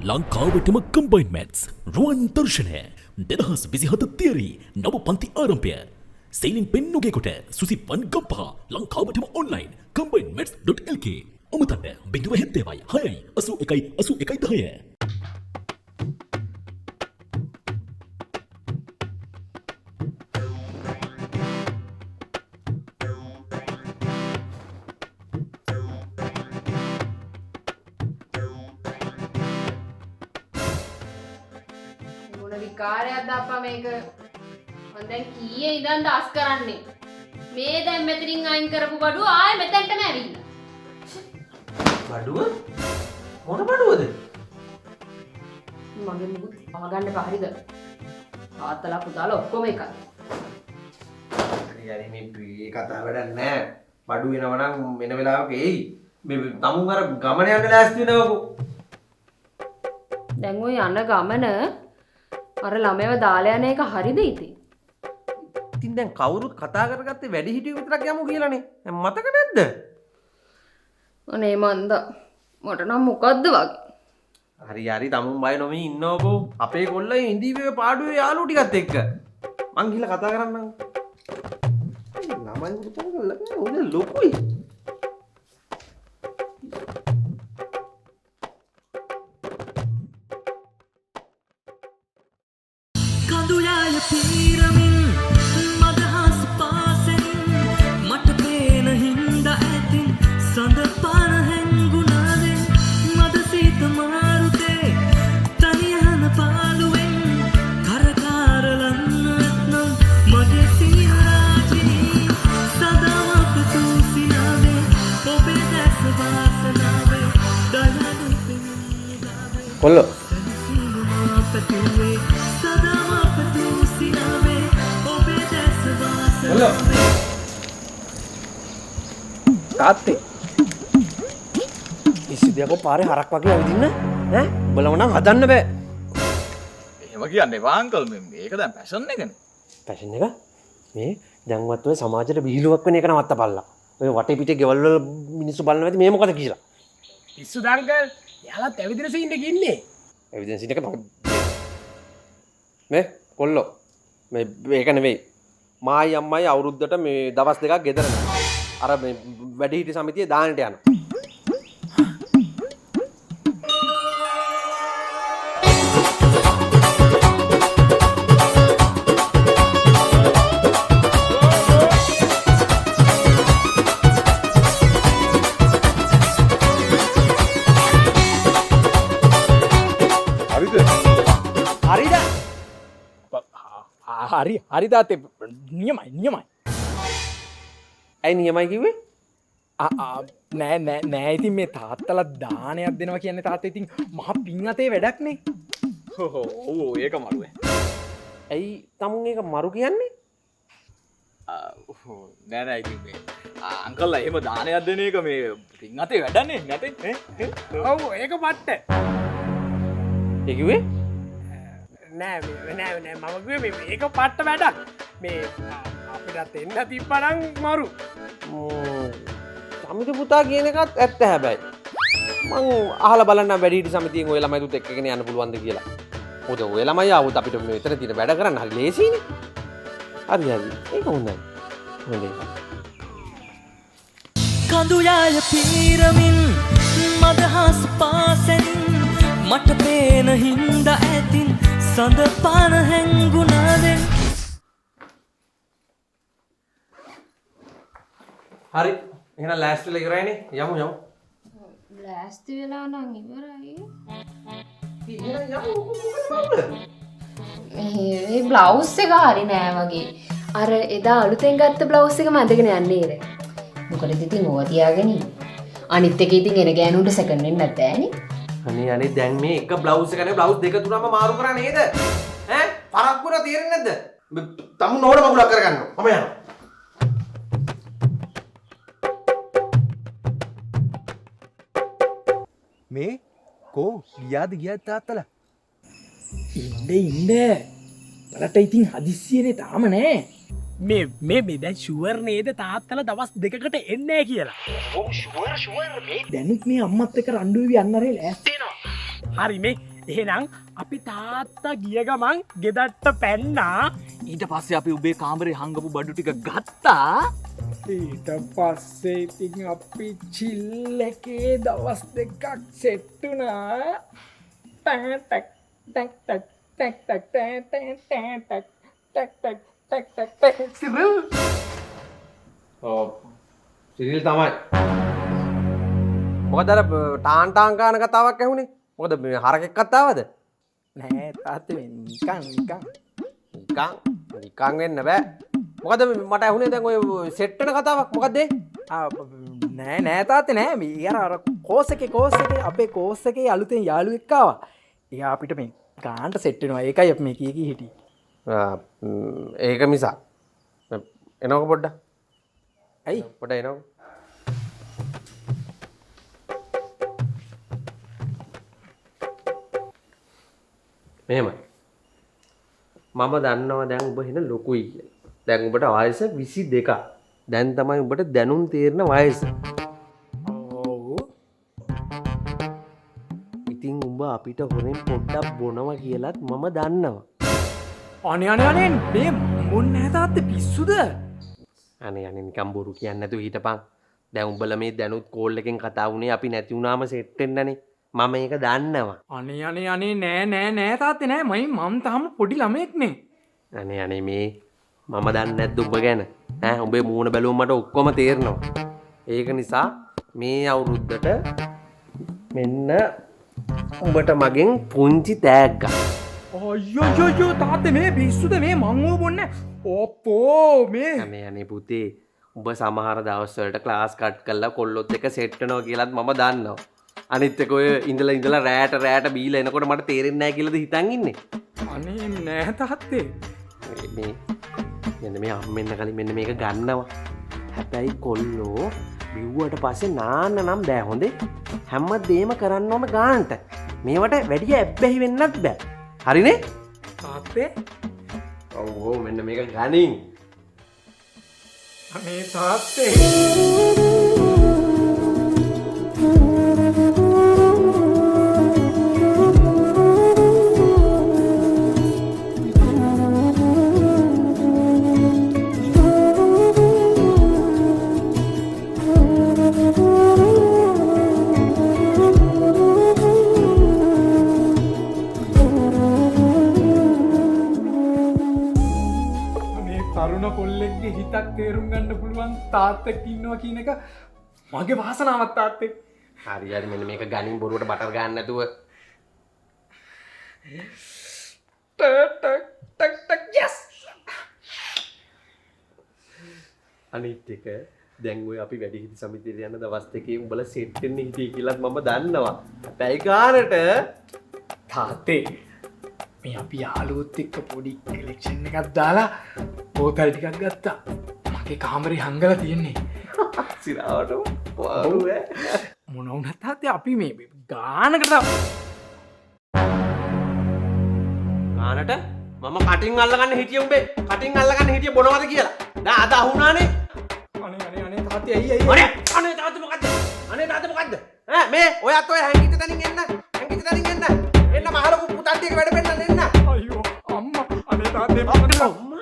ලංකාවටම කම්බයින් maths රුවන් දර්ශනය 2027 theory නව පන්ති ආරම්භය සෙයිලින් පෙන්නුගේකොට සුසිපන් ගම්පහ ලංකාවටම ඔන්ලයින් combinedmaths.lk අමතන්න 070 6 81 81 10 කාර්යයක්ද අප්පා මේක මම දැන් කීයේ ඉඳන් දාස් කරන්නේ මේ දැන් මෙතනින් අයින් කරපු බඩුව ආයෙ මෙතෙන්ටම ඇවිල්ලා බඩුව මොන බඩුවද මගේ මුකුත් ආගන්න බහරිද තාත්තලා පුතාලා ඔක්කොම එකයි හරි මේ කතා වැඩක් නෑ බඩු වෙනව නම් වෙන වෙලාවක එයි මේ තමුන් අර ගමන යන්න ලෑස්ති වෙනවකෝ දැන් ඔය යන ගමන අර ළමයව දාලා යන එක හරිද ඉතින්? ඉතින් දැන් කවුරුත් කතා කරගත්තේ වැඩි හිටියෝ විතරක් යමු කියලානේ. දැන් මතක නැද්ද? අනේ මන්ද මට නම් මොකද්ද වගේ. හරි තමුන් බය නොමී ඉන්නවකෝ. අපේ කොල්ලෝ ඉඳීවේ පාඩුවේ යාළුවෝ ටිකත් එක්ක. මං ගිහලා කතා කරන්නම්. ළමයි කතා කරලා ඔය ලොකුයි. කඳුයාය පීරමින් මදහස් පාසෙන් මට පේන හින්දා ඇතින් සඳ පාන හැංගුණාදෙන් මද සීත මාරුතේ තනියහන පාලුවෙන් කරකාරලන්න ඇත්නම් මගේ සීරාජිනී සදාමක තුසිනාවේ ඔබේ දැස වාසනාවේ දයනු පින්දාවේ කොල්ලෝ පැතුවේ තාත්තේ ඉසිදයකෝ පාරේ හරක් වගේ ඇවිදින්න ඈ බලව නම් හදන්න බෑ එහෙම කියන්න එපා අංකල් මේක දැන් පැෂන් එකනේ පැෂන් එක මේ දැන්වත් ඔය සමාජයට විහිළුවක් වෙන එක නවත්තපල්ලා ඔය වටේ පිටේ ගෙවල් වල මිනිස්සු බලනවා ඇති මේ මොකද කියලා පිස්සු දංකල් යාලත් ඇවිදින සීන් එකේ ඉන්නේ ඇවිදින සීන් එක මේ කොල්ලෝ මේ ඒක නෙවෙයි මායි අම්මයි අවුරුද්දට මේ දවස් දෙකක් ගෙදර නැහැ. අර මේ වැඩිහිටි සමිතියේ දාන්නට යනවා. හරිද? හරිද? හරි තාත්තේ නියමයි ඇයි නියමයි කිව්වේ? නෑ ඉතින් මේ තාත්තලා දානයක් දෙනවා කියන්නේ තාත්තා ඉතින් මහ පිං අතේ වැඩක්නේ ඔව් ඒක මරුවේ ඇයි තමුන් ඒක මරු කියන්නේ? නෑ ඉතින් මේ අංකල්ලා එහෙම දානයක් දෙන එක මේ පින් අතේ වැඩනේ නැතේ ඔව් ඒක පට්ට ඒ කිව්වේ? නෑ මම කිව්වේ මේක පට්ට වැඩක් මේ අපිටත් එන්න තිබ්බනම් මරු සමිති පුතා කියන එකත් ඇත්ත හැබැයි මං අහලා බලන්න වැඩිහිටි සමිතියෙන් ඔය ළමයි දුත් එක්කගෙන යන්න පුළුවන්ද කියලා. මොකද ඔය ළමයි ආවොත් අපිට මෙතන තියෙන වැඩ කරන්න හරි ලේසියිනේ. හරි ඒක හොඳයි. හොඳයි. කඳුයාය පීරමින් මදහස් පාසෙන් මට පේන හින්දා ඇතින් සඳ පාන හැංගුණාදෙන් හරි එහෙනම් ලෑස්තිලා ඉවරයිනේ යමු ලෑස්ති වෙලා නම් ඉවරයි මේ බ්ලවුස් එක හරි නෑ වගේ අර එදා අලුතෙන් ගත්ත බ්ලවුස් එක මැදගෙන යන්නේ නේද මොකද ඉතින් ඕවා තියාගෙන අනිත් එක ඉතින් එන ගෑනුන්ට සෙකන්ඩ් වෙන්න නැත්තෑනේ අනේ දැන් මේ එක බ්ලවුස් එකනේ බ්ලවුස් දෙක තුනම මාරු කරා නේද ඈ පරක් වුණා තේරෙන්නේ නැද්ද තමුන් නෝඩ මගුලක් කරගන්නවා මම යනවා මේ කෝ ගියාද තාත්තලා ඉන්න බලට ඉතින් හදිස්සියනේ තාම නෑ මේ දැන් ෂුවර් නේද තාත්තලා දවස් දෙකකට එන්නේ කියලා. ඔව් ෂුවර් මේ දැනුත් මේ අම්මත් එක්ක රණ්ඩු වෙවි යන්නරේ ලෑස්ති වෙනවා. හරි මේ එහෙනම් අපි තාත්තා ගිය ගමන් ගෙදට්ට පැන්නා. ඊට පස්සේ අපි උබේ කාමරේ හංගපු බඩු ටික ගත්තා. ඊට පස්සේ ඉතින් අපි චිල් එකේ දවස් දෙකක් සෙට්ටුනා. ටක් ටක් ටක් ටක් ටක් ටක් ටක් ටක් ටක් ටක් සිරිල්. සිරිල් තමයි. මොකද අර ටාන් ගාන කතාවක් ඇහුනේ? මොකද මේ හරකෙක් කතාවද? නෑ තාත්තේ නිකන් නිකන් වෙන්න බෑ. මොකද මට ඇහුනේ දැන් ඔය සෙට් වෙන කතාවක්. මොකද්ද ඒ? නෑ තාත්තේ නෑ මේ අර කෝස් එකේ අපේ කෝස් එකේ අලුතෙන් යාළුවෙක් ආවා. එයා අපිට මේ ගානට සෙට් වෙනවා. ඒකයි අපි මේ කී හිටියේ. ඒක මිසක්. එනකො පොඩ්ඩක්. ඇයි? පොඩ්ඩක් එනකො. මෙහෙමයි. මම දන්නවා දැන් ඔබ හෙන ලොකුයි කියලා. දැන් ඔබට වයස 22ක්. දැන් තමයි ඔබට දැනුම් තේරෙන වයස. ඔව්. ඉතින් උඹ අපිට හොරෙන් පොඩ්ඩක් බොනවා කියලත් මම දන්නවා. අනේ මේ මොන්නේ නැහැ තාත්තේ පිස්සුද? අනේ නිකන් බොරු කියන්නේ නැතුව හිටපන්. දැන් උඹලා මේ දැනුත් කෝල් එකෙන් කතා වුණේ අපි නැති වුණාම සෙට් වෙන්නනේ. මම ඒක දන්නවා. අනේ නෑ තාත්තේ නෑ මම තාම පොඩි ළමයෙක්නේ. අනේ මේ මම දන්නේ නැද්ද උඹ ගැන? ඈ උඹේ මූණ බැලුවම මට ඔක්කොම තේරෙනවා. ඒක නිසා මේ අවුරුද්දට මෙන්න උඹට මගෙන් පුංචි තෑග්ගක්. අයියෝ තාත්තේ මේ පිස්සුද මේ මං ඕ බොන්නේ. ඔප්පෝ මේ අනේ පුතේ උඹ සමහර දවස් වලට ක්ලාස් කට් කරලා කොල්ලොත් එක සෙට් වෙනවා කියලාත් මම දන්නවා. අනිත් එක ඔය ඉඳලා රැට බීලා එනකොට මට තේරෙන්නේ නැහැ කියලාද හිතන් ඉන්නේ? අනේ නෑ තාත්තේ. මේ මෙන්න මේ අම්මෙන්න කලින් මෙන්න මේක ගන්නවා. හැබැයි කොල්ලෝ බිව්වට පස්සේ නාන්න නම් බෑ හොඳේ. හැමදේම කරන්න ඕන ගානට. මේවට වැඩි ඇබ්බැහි වෙන්නත් බෑ. හරිනේ? තාත්තේ ඔව් මෙන්න මේක ගනින්. අනේ තාත්තේ තරුණ කොල්ලෙක්ගේ හිතක් තේරුම් ගන්න පුළුවන් තාත්තෙක් ඉන්නවා කියන එක මගේ වාසනාවක් තාත්තේ. හරි මෙන්න මේක ගනින් බොරුවට බටර් ගන්න නැතුව. ටක් යස්. අනිත් එක දැන් ඔය අපි වැඩිහිටි සමිතියට යන දවස් දෙකේ උඹලා සෙට් වෙන්න හිටියේ කියලාත් මම දන්නවා. පැය ගානට තාත්තේ මේ අපි යාළුවොත් එක්ක පොඩි කලෙක්ෂන් එකක් දාලා බෝතල් ටිකක් ගත්තා. මගේ කාමරේ හංගලා තියෙන්නේ. සිරාවටම පාරු ඈ. මොන වුණත් තාත්තේ අපි මේ ගානකට ගානට මම කටින් අල්ලගන්න හිටියේ උඹේ. කටින් අල්ලගන්න හිටියේ බොනවද කියලා. දැන් අද අහුණානේ. අනේ තාත්තේ අයියි අනේ තාත්තා මොකද්ද? ඈ මේ ඔයත් ඔය හැංගිච්ච තැනින් එන්න. එන්න මහලොකු පුතන්ටියක වැඩ පෙන්නන්න එන්න. අයියෝ අම්මා අනේ තාත්තේ අම්මා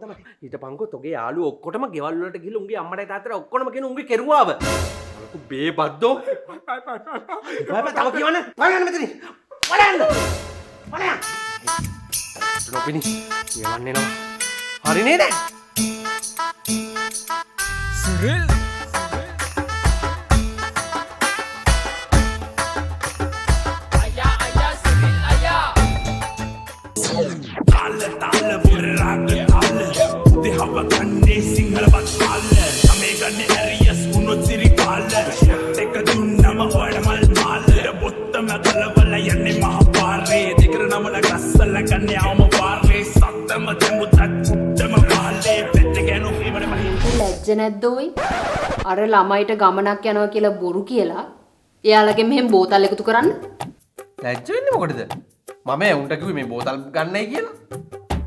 තමයි. ඊට පංකෝ තෝගේ යාළුවෝ ඔක්කොටම ගෙවල් වලට ගිහලා උන්ගේ අම්මට තාත්තට ඔක්කොම කියන උන්ගේ කෙරුවාව. අලකු බේබද්දෝ. බය තව කියවන්න. පයන්න මෙතනින්. වඩන්න. රොපිනි කියවන්නේ නෝ. හරි නේද? සිරිල් ලැජ්ජ නැද්දෝයි අර ළමයිට ගමනක් යනවා කියලා බොරු කියලා එයාලගෙන් මෙහෙම බෝතල් එකතු කරන්න. ලැජ්ජ වෙන්නේ මොකටද? මම උන්ට කිව්වේ මේ බෝතල් ගන්නයි කියලා.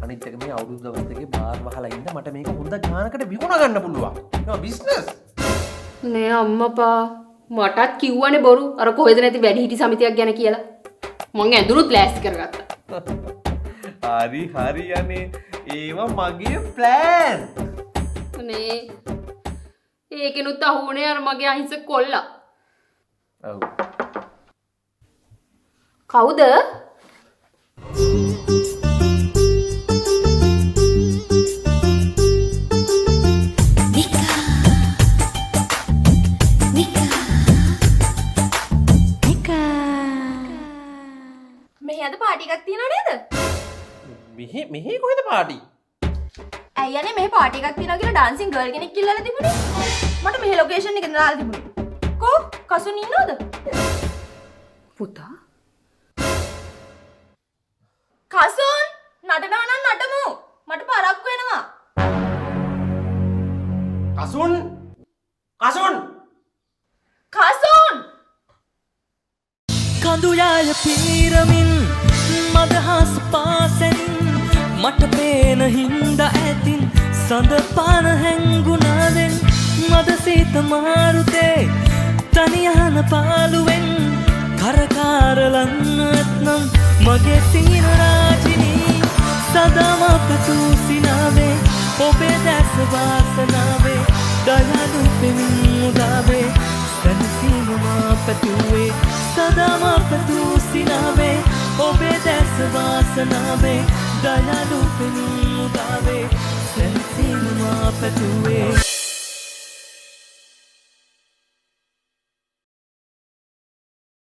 අනිත් එක මේ අවුරුදු දවස් දෙකේ බාර් වහලා ඉන්න මට මේක හොඳ ගානකට විකුණ ගන්න පුළුවන්. ඒක බිස්නස්. නේ අම්මපා මටත් කිව්වනේ බොරු අර කොහෙද නැති වැඩිහිටි සමිතියක් ගැන කියලා. මං ඇඳුනුත් ලෑස්ති කරගත්තා. හරි හරි අනේ ඒවා මගේ ප්ලෑන්. නේ ඒකෙනුත් අහුනේ අර මගේ අහිංසක කොල්ලා. ඔව්. කවුද? මෙහි අද පාටි එකක් තියෙනව නේද? මෙහෙ කොහෙද පාටි? ඇයි අනේ මෙහි පාටි එකක් තියෙනවා කියලා ඩාන්සින් ගර්ල් කෙනෙක් ඉල්ලලා තිබුණේ. මට මෙහි ලොකේෂන් එක දාලා තිබුණේ. කෝ කසුන් ඉන්නවද? පුතා කසුන් නටනවා නම් නටමු. මට පරක්කු වෙනවා. කසුන් කසුන් කසුන් කඳුයාය පීරමින් මදහස් පාසැන් මට පේන හින්ද ඇතින් සඳ පාන හැංගුණාදෙන් මද සීත මාරුතේ තනියහන පාලුවෙන් කරකාරලන්නත්නම් මගේ සීන රාජිනී සදාම පැතුසිනාවේ ඔබේ දැස වාසනාවේ දයාලු පෙමින් මුදාවේ සැනසීමමා පැතුවේ සදාම පැතුසිනාවේ ඔබේ දැස වාසනාවේ දයාලු පෙමින් මුදාවේ සැනසීමමා පැතුවේ